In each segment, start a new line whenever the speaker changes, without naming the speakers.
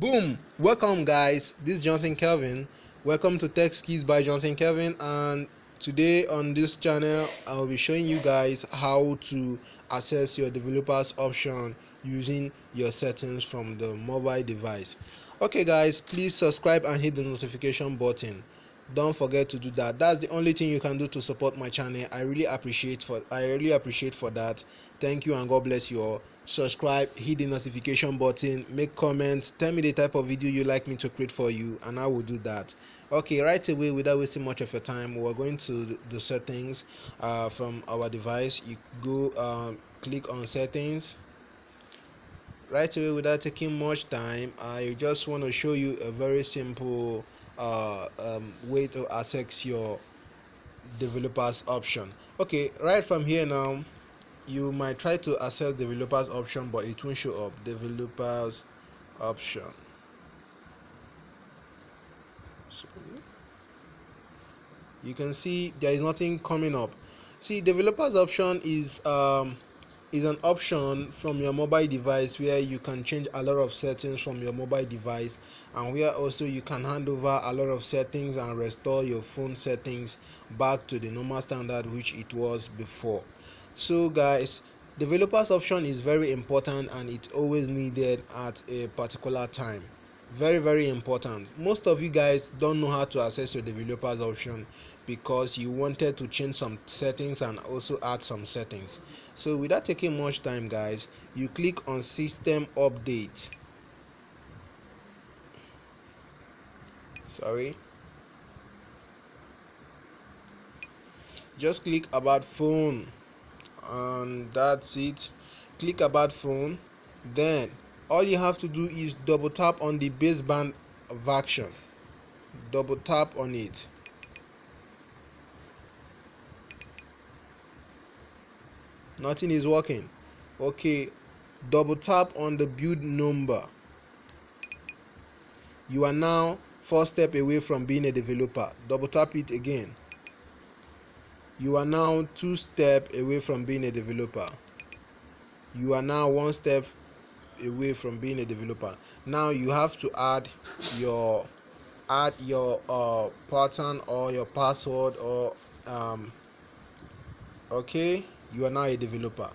Boom! Welcome, guys. This is Johnson Kelvin. Welcome to Tech Skills by Johnson Kelvin. And today on this channel, I'll be showing you guys how to access your developers option using your settings from the mobile device. Okay, guys, please subscribe and hit the notification button. Don't forget to do that. That's the only thing you can do to support my channel. I really appreciate for that. Thank you and God bless you all. Subscribe, hit the notification button, make comments, tell me the type of video you like me to create for you, and I will do that. Okay, right away, without wasting much of your time, we're going to the settings from our device. You go click on settings. Right away, without taking much time, I just want to show you a very simple way to access your developers option. Okay, right from here now, you might try to access developers option, but it won't show up. Developers option. So you can see there is nothing coming up. See, developers option is an option from your mobile device where you can change a lot of settings from your mobile device, and where also you can hand over a lot of settings and restore your phone settings back to the normal standard which it was before. So guys, developers option is very important and it's always needed at a particular time. Very important. Most of you guys don't know how to access your developers option because you wanted to change some settings and also add some settings. So without taking much time, guys, you click on system update. Just click about phone and that's it. Click about phone, then all you have to do is double tap on the baseband version. Double tap on it. Nothing is working. Okay, double tap on the build number. You are now 4 steps away from being a developer. Double tap it again. You are now 2 steps away from being a developer. You are now 1 step away from being a developer. Now you have to add your pattern or your password or okay, you are now a developer.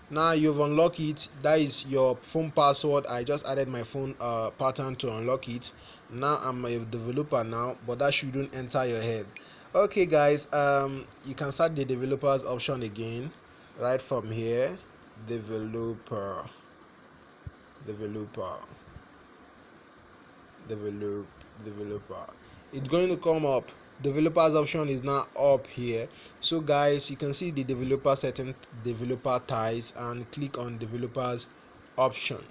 Now you've unlocked it. That is your phone password. I just added my phone pattern to unlock it. Now I'm a developer now, but that shouldn't enter your head. Okay guys, you can start the developers option again right from here. Developer. It's going to come up. Developers option is now up here. So guys, you can see the developer setting, developer ties, and click on developers option.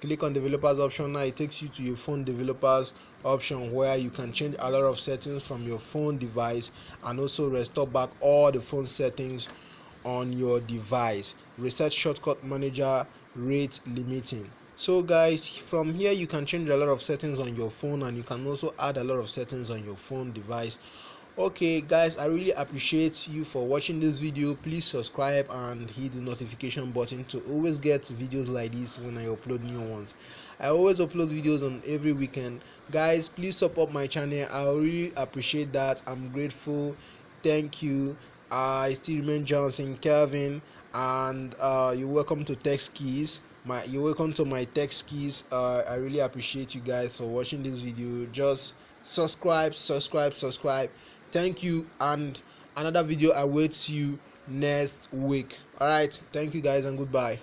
Click on developers option. Now it takes you to your phone developers option where you can change a lot of settings from your phone device and also restore back all the phone settings on your device. Reset shortcut manager, rate limiting. So guys, from here you can change a lot of settings on your phone and you can also add a lot of settings on your phone device. Okay guys, I really appreciate you for watching this video. Please subscribe and hit the notification button to always get videos like this when I upload new ones. I always upload videos on every weekend. Guys, please support my channel. I really appreciate that. I'm grateful. Thank you. I still remain Johnson Kelvin, and you're welcome to Tech Skills. You're welcome to my Tech Skills. I really appreciate you guys for watching this video. Just subscribe. Thank you, and another video awaits you next week. All right, thank you guys and goodbye.